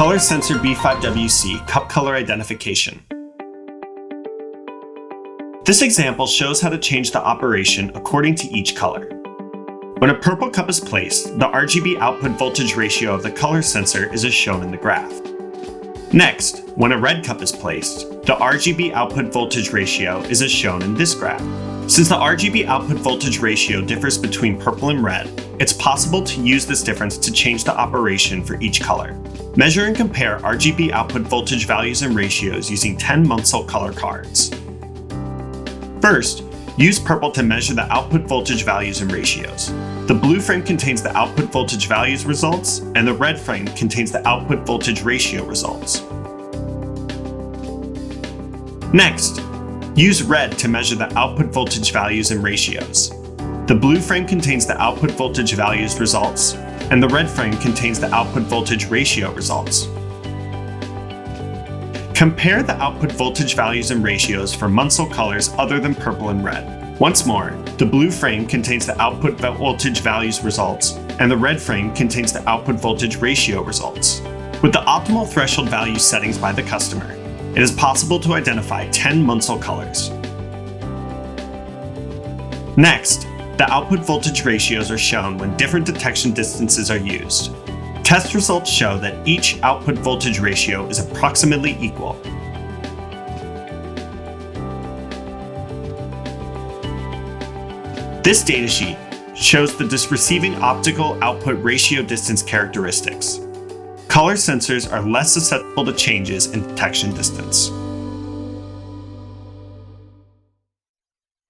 Color sensor B5WC cup color identification. This example shows how to change the operation according to each color. When a purple cup is placed, the RGB output voltage ratio of the color sensor is as shown in the graph. Next, when a red cup is placed, the RGB output voltage ratio is as shown in this graph. Since the RGB output voltage ratio differs between purple and red, it's possible to use this difference to change the operation for each color. Measure and compare RGB output voltage values and ratios using 10 Munsell color cards. First, use purple to measure the output voltage values and ratios. The blue frame contains the output voltage values results, and the red frame contains the output voltage ratio results. Next, use red to measure the output voltage values and ratios. The blue frame contains the output voltage values results, and the red frame contains the output voltage ratio results. Compare the output voltage values and ratios for Munsell colors other than purple and red. Once more, the blue frame contains the output voltage values results, and the red frame contains the output voltage ratio results. With the optimal threshold value settings by the customer, it is possible to identify 10 Munsell colors. Next, the output voltage ratios are shown when different detection distances are used. Test results show that each output voltage ratio is approximately equal. This datasheet shows the receiving optical output ratio distance characteristics. Color sensors are less susceptible to changes in detection distance.